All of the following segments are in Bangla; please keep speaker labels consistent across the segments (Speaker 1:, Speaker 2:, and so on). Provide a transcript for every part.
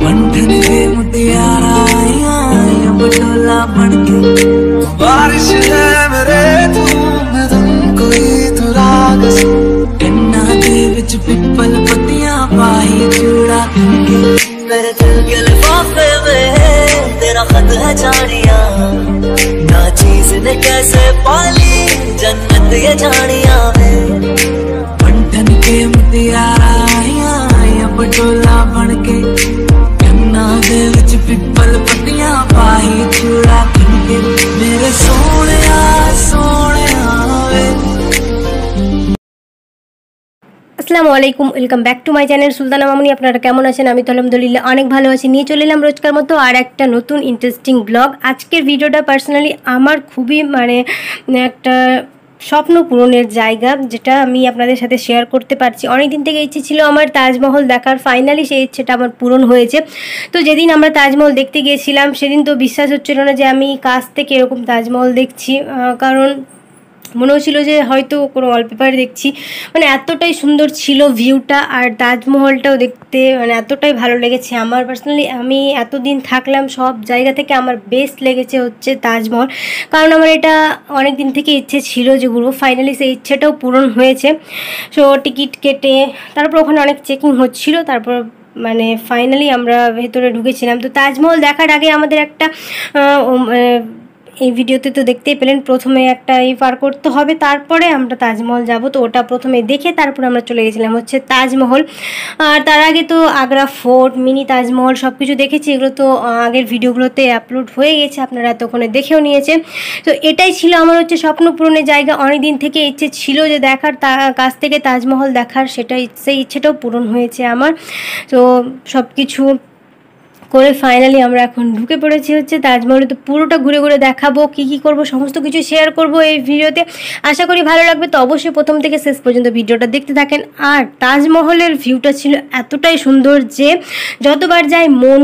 Speaker 1: बंधन के मुटियारा आया बटोला बनके बारिश है मेरे धूम कोई तो राग इन्ना दे विच पिपल पत्तियां पाई चूड़ा के मेरे दिल के लिफाफे में तेरा खत है जानिया ना चीज ने कैसे पाली जन्नत ये जानिया बंधन के मुटियारा आया बटोला बनके कन्ना दे विच पिपल पत्तियां पाई चूड़ा के मेरे सोने वे।
Speaker 2: আসসালামু আলাইকুম, welcome back to my channel Sultana মামুনি। আপনারা কেমন আছেন? আমি তো আলহামদুলিল্লাহ অনেক ভালো আছি। নিয়ে চলে এলাম রোজকার মতো আর একটা নতুন ইন্টারেস্টিং ব্লগ। আজকের ভিডিওটা পার্সোনালি আমার খুবই একটা স্বপ্ন পূরণের জায়গা, যেটা আমি আপনাদের সাথে শেয়ার করতে পারছি। অনেক দিন থেকে ইচ্ছে ছিল আমার তাজমহল দেখার, ফাইনালি সেই ইচ্ছেটা আমার পূরণ হয়েছে। তো যেদিন আমরা তাজমহল দেখতে গিয়েছিলাম সেদিন তো বিশ্বাস হচ্ছিল না যে আমি কাছ থেকে এরকম তাজমহল দেখছি, কারণ মনে হচ্ছিল যে হয়তো কোনো ওয়ালপেপারে দেখছি। এতটাই সুন্দর ছিল ভিউটা, আর তাজমহলটাও দেখতে এতটাই ভালো লেগেছে আমার পার্সোনালি। আমি এতদিন থাকলাম, সব জায়গা থেকে আমার বেস্ট লেগেছে হচ্ছে তাজমহল, কারণ আমার এটা অনেক দিন থেকে ইচ্ছে ছিল যে ঘুরবো। ফাইনালি সেই ইচ্ছেটাও পূরণ হয়েছে। সো টিকিট কেটে তারপর ওখানে অনেক চেকিং হচ্ছিল, তারপর ফাইনালি আমরা ভেতরে ঢুকেছিলাম। তো তাজমহল দেখার আগে আমাদের একটা এই ভিডিওতে তো দেখতেই পেলেন, প্রথমে একটা পার করতে হবে, তারপরে আমরা তাজমহল যাব। তো ওটা প্রথমে দেখে তারপরে আমরা চলে গেছিলাম হচ্ছে তাজমহল। আর তার আগে তো আগ্রা ফোর্ট, মিনি তাজমহল সব কিছু দেখেছি। এগুলো তো আগের ভিডিওগুলোতে আপলোড হয়ে গেছে, আপনারা এতক্ষণে দেখেও নিয়েছেন। তো এটাই ছিল আমার হচ্ছে স্বপ্ন পূরণের জায়গা। অনেক দিন থেকে ইচ্ছে ছিল যে দেখার, কাছ থেকে তাজমহল দেখার, সেই ইচ্ছেটাও পূরণ হয়েছে আমার। তো সব কিছু করে ফাইনালি আমরা এখন ঢুকে পড়েছি হচ্ছে তাজমহলে। তো পুরোটা ঘুরে ঘুরে দেখাবো, কী করব সমস্ত কিছু শেয়ার করব এই ভিডিওতে। আশা করি ভালো লাগবে। তো অবশ্যই প্রথম থেকে শেষ পর্যন্ত ভিডিওটা দেখতে থাকেন। আর তাজমহলের ভিউটা ছিল এতটাই সুন্দর যে যতবার যাই মন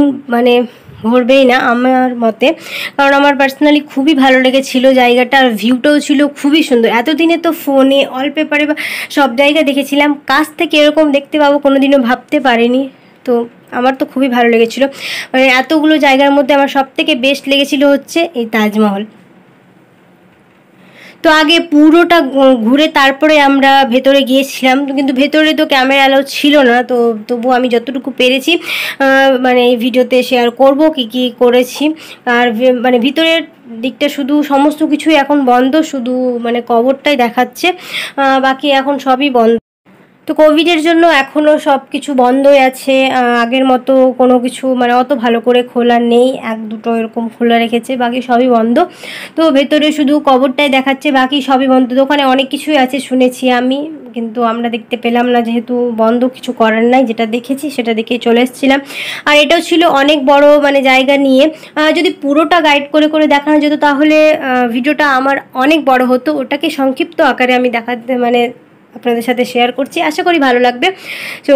Speaker 2: ভরবেই না আমার মতে, কারণ আমার পার্সোনালি খুবই ভালো লেগেছিল জায়গাটা। আর ভিউটাও ছিল খুবই সুন্দর। এতদিনে তো ফোনে ওয়ালপেপারে বা সব জায়গা দেখেছিলাম, কাছ থেকে এরকম দেখতে পাবো কোনোদিনও ভাবতে পারিনি। তো আমার তো খুবই ভালো লেগেছিল। এতগুলো জায়গার মধ্যে আমার সব থেকে বেস্ট লেগেছিল হচ্ছে এই তাজমহল। তো আগে পুরোটা ঘুরে তারপরে আমরা ভেতরে গিয়েছিলাম, কিন্তু ভেতরে তো ক্যামেরা অ্যালাউ ছিল না। তো তবু আমি যতটুকু পেরেছি এই ভিডিওতে শেয়ার করব কি করেছি। আর ভিতরের দিকটা শুধু সমস্ত কিছুই এখন বন্ধ, শুধু কবরটাই দেখাচ্ছে, বাকি এখন সবই বন্ধ। তো কোভিডের জন্য এখনও সব কিছু বন্ধই আছে, আগের মতো কোনো কিছু অত ভালো করে খোলা নেই। এক দুটো এরকম খোলা রেখেছে, বাকি সবই বন্ধ। তো ভেতরে শুধু কবরটাই দেখাচ্ছে, বাকি সবই বন্ধ। তো ওখানে অনেক কিছুই আছে শুনেছি আমি, কিন্তু আমরা দেখতে পেলাম না, যেহেতু বন্ধ, কিছু করার নাই। যেটা দেখেছি সেটা দেখেই চলে এসেছিলাম। আর এটাও ছিল অনেক বড় জায়গা নিয়ে। যদি পুরোটা গাইড করে করে দেখানো যেত তাহলে ভিডিওটা আমার অনেক বড় হতো। ওটাকে সংক্ষিপ্ত আকারে আমি দেখাতে আপনাদের সাথে শেয়ার করছি। আশা করি ভালো লাগবে। তো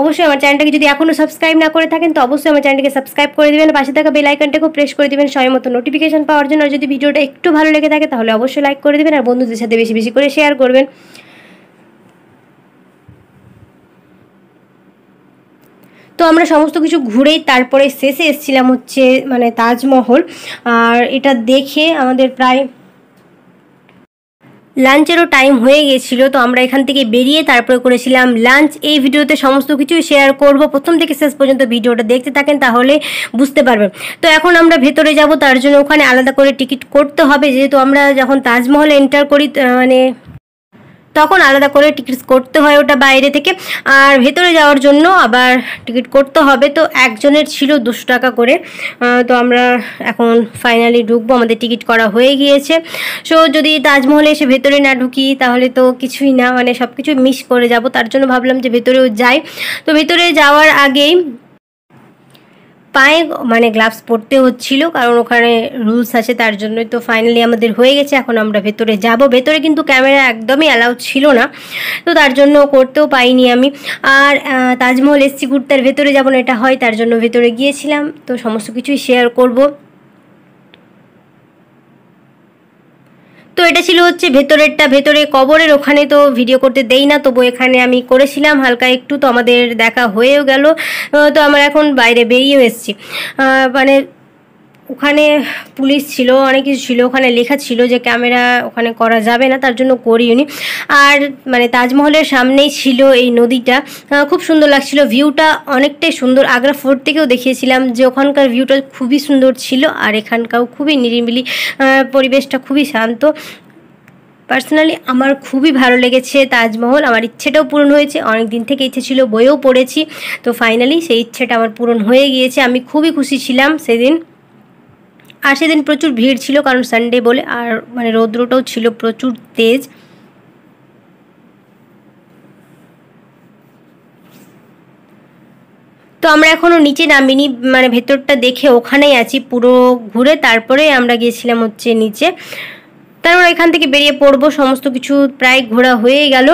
Speaker 2: অবশ্যই আমার চ্যানেলটাকে যদি এখনও সাবস্ক্রাইব না করে থাকেন তো অবশ্যই আমার চ্যানেলটাকে সাবস্ক্রাইব করে দেবেন, পাশে থাকা বেল আইকনটাকেও প্রেস করে দেবেন সময় মতো নোটিফিকেশন পাওয়ার জন্য। আর যদি ভিডিওটা একটু ভালো লেগে থাকে তাহলে অবশ্যই লাইক করে দেবেন, আর বন্ধুদের সাথে বেশি বেশি করে শেয়ার করবেন। তো আমরা সমস্ত কিছু ঘুরেই তারপরে শেষে এসেছিলাম হচ্ছে তাজমহল। আর এটা দেখে আমাদের প্রায় লাঞ্চেরও টাইম হয়ে গেছিলো। তো আমরা এখান থেকে বেরিয়ে তারপরে করেছিলাম লাঞ্চ। এই ভিডিওতে সমস্ত কিছুই শেয়ার করব, প্রথম থেকে শেষ পর্যন্ত ভিডিওটা দেখতে থাকেন তাহলে বুঝতে পারবেন। তো এখন আমরা ভেতরে যাব, তার জন্য ওখানে আলাদা করে টিকিট করতে হবে। যেহেতু আমরা যখন তাজমহলে এন্টার করি তখন আলাদা করে টিকিট করতে হয় ওটা বাইরে থেকে, আর ভেতরে যাওয়ার জন্য আবার টিকিট করতে হবে। তো একজনের ছিল 200 টাকা করে। তো আমরা এখন ফাইনালি ঢুকবো, আমাদের টিকিট করা হয়ে গিয়েছে। সো যদি তাজমহলে এসে ভেতরে না ঢুকি তাহলে তো কিছুই না, সব কিছু মিস করে যাব। তার জন্য ভাবলাম যে ভেতরেও যাই। তো ভেতরে যাওয়ার আগেই পায়ে গ্লাভস পরতে হচ্ছিল, কারণ ওখানে রুলস আছে, তার জন্যই। তো ফাইনালি আমাদের হয়ে গেছে, এখন আমরা ভেতরে যাব। ভেতরে কিন্তু ক্যামেরা একদমই অ্যালাউ ছিল না, তো তার জন্য করতেও পাইনি আমি। আর তাজমহল এসছি ঘুরতে, আর ভেতরে যাব না এটা হয়, তার জন্য ভেতরে গিয়েছিলাম। তো সমস্ত কিছুই শেয়ার করব। তো তো এটা ছিল হচ্ছে ভেতরেরটা, ভেতরে কবরের ওখানে তো ভিডিও করতে দেই না, তবু এখানে আমি করেছিলাম হালকা একটু। তো আমাদের দেখা হয়েও গেল। তো আমরা এখন বাইরে বেরিয়েও এসেছি। মানে ওখানে পুলিশ ছিল, অনেক কিছু ছিল, ওখানে লেখা ছিল যে ক্যামেরা ওখানে করা যাবে না, তার জন্য করিওনি। আর মানে তাজমহলের সামনেই ছিল এই নদীটা, খুব সুন্দর লাগছিল, ভিউটা অনেকটাই সুন্দর। আগ্রা ফোর্ট থেকেও দেখিয়েছিলাম যে ওখানকার ভিউটা খুবই সুন্দর ছিল, আর এখানকাও খুবই নিরিবিলি, পরিবেশটা খুবই শান্ত। পার্সোনালি আমার খুবই ভালো লেগেছে তাজমহল, আমার ইচ্ছেটাও পূরণ হয়েছে, অনেক দিন থেকে ইচ্ছে ছিল, বইয়েও পড়েছি, তো ফাইনালি সেই ইচ্ছেটা আমার পূরণ হয়ে গিয়েছে। আমি খুবই খুশি ছিলাম সেদিন। আর সেদিন প্রচুর ভিড় ছিল, কারণ সানডে বলে, আর মানে রৌদ্রটাও ছিল প্রচুর তেজ। তো আমরা এখনও নিচে নামিনি, মানে ভেতরটা দেখে ওখানেই আছি, পুরো ঘুরে তারপরে আমরা গিয়েছিলাম হচ্ছে নিচে। তারপর এখান থেকে বেরিয়ে পড়বো, সমস্ত কিছু প্রায় ঘোরা হয়ে গেল,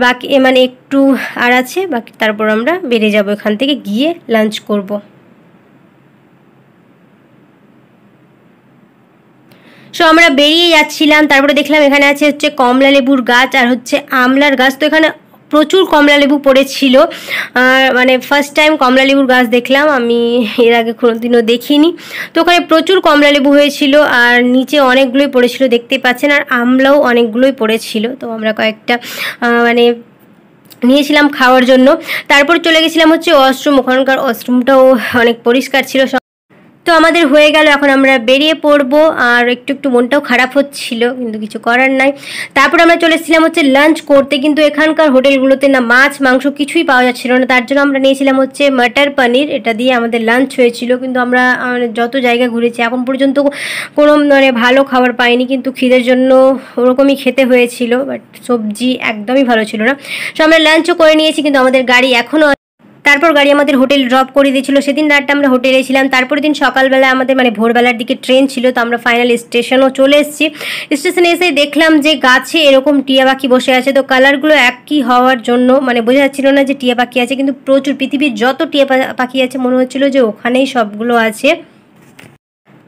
Speaker 2: বাকি মানে একটু আর আছে বাকি, তারপর আমরা বেরিয়ে যাব এখান থেকে, গিয়ে লাঞ্চ করব। সো আমরা বেরিয়ে যাচ্ছিলাম, তারপরে দেখলাম এখানে আছে হচ্ছে কমলা লেবুর গাছ আর হচ্ছে আমলার গাছ। তো এখানে প্রচুর কমলা লেবু পড়েছিল, মানে ফার্স্ট টাইম কমলা লেবুর গাছ দেখলাম, আমি এর আগে কোনোদিনও দেখিনি। তো ওখানে প্রচুর কমলা লেবু হয়েছিল, আর নিচে অনেকগুলোই পড়েছিল দেখতেই পাচ্ছেন, আর আমলাও অনেকগুলোই পড়েছিল। তো আমরা কয়েকটা মানে নিয়েছিলাম খাওয়ার জন্য। তারপর চলে গেছিলাম হচ্ছে ওয়াশরুম, ওখানকার ওয়াশরুমটাও অনেক পরিষ্কার ছিল। তো আমাদের হয়ে গেল, এখন আমরা বেরিয়ে পড়বো। আর একটু একটু মনটাও খারাপ হচ্ছিল, কিন্তু কিছু করার নাই। তারপর আমরা চলে এসেছিলাম হচ্ছে লাঞ্চ করতে, কিন্তু এখানকার হোটেলগুলোতে না মাছ মাংস কিছুই পাওয়া যাচ্ছিল না, তার জন্য আমরা নিয়েছিলাম হচ্ছে মটর পনির, এটা দিয়ে আমাদের লাঞ্চ হয়েছিল। কিন্তু আমরা যত জায়গা ঘুরেছি এখন পর্যন্ত কোনো মানে ভালো খাবার পাইনি, কিন্তু খিদের জন্য ওরকমই খেতে হয়েছিল, বাট সবজি একদমই ভালো ছিল না। সো আমরা লাঞ্চও করে নিয়েছি, কিন্তু আমাদের গাড়ি এখনও, তারপর গাড়ি আমাদের হোটেল ড্রপ করে দিয়েছিল। সেদিন রাতটা আমরা হোটেলে ছিলাম, তারপরের দিন সকালবেলা আমাদের মানে ভোরবেলার দিকে ট্রেন ছিল। তো আমরা ফাইনাল স্টেশনও চলে এসেছি। স্টেশনে এসে দেখলাম যে গাছে এরকম টিয়া পাখি বসে আছে, তো কালারগুলো একই হওয়ার জন্য মানে বোঝা যাচ্ছিল না যে টিয়া পাখি আছে, কিন্তু প্রচুর, পৃথিবীর যত টিয়া পাখি আছে মনে হচ্ছিল যে ওখানেই সবগুলো আছে।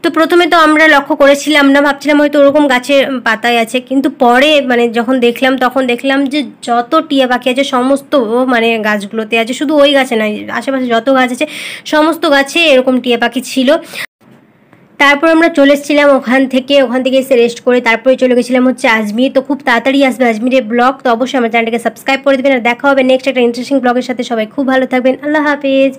Speaker 2: তো প্রথমে তো আমরা লক্ষ্য করেছিলাম না, ভাবছিলাম হয়তো ওরকম গাছের পাতায় আছে, কিন্তু পরে মানে যখন দেখলাম তখন দেখলাম যে যত টিয়া পাখি আছে সমস্ত মানে গাছগুলোতে আছে, শুধু ওই গাছে নয়, আশেপাশে যত গাছ আছে সমস্ত গাছে এরকম টিয়া পাখি ছিল। তারপর আমরা চলে এসেছিলাম ওখান থেকে এসে রেস্ট করে তারপরে চলে গেছিলাম হচ্ছে আজমির। তো খুব তাড়াতাড়ি আসবে আজমিরের ব্লগ, তো অবশ্যই আমার চ্যানেলটাকে সাবস্ক্রাইব করে দেবেন, আর দেখা হবে নেক্সট একটা ইন্টারেস্টিং ব্লগের সাথে। সবাই খুব ভালো থাকবেন, আল্লাহ হাফেজ।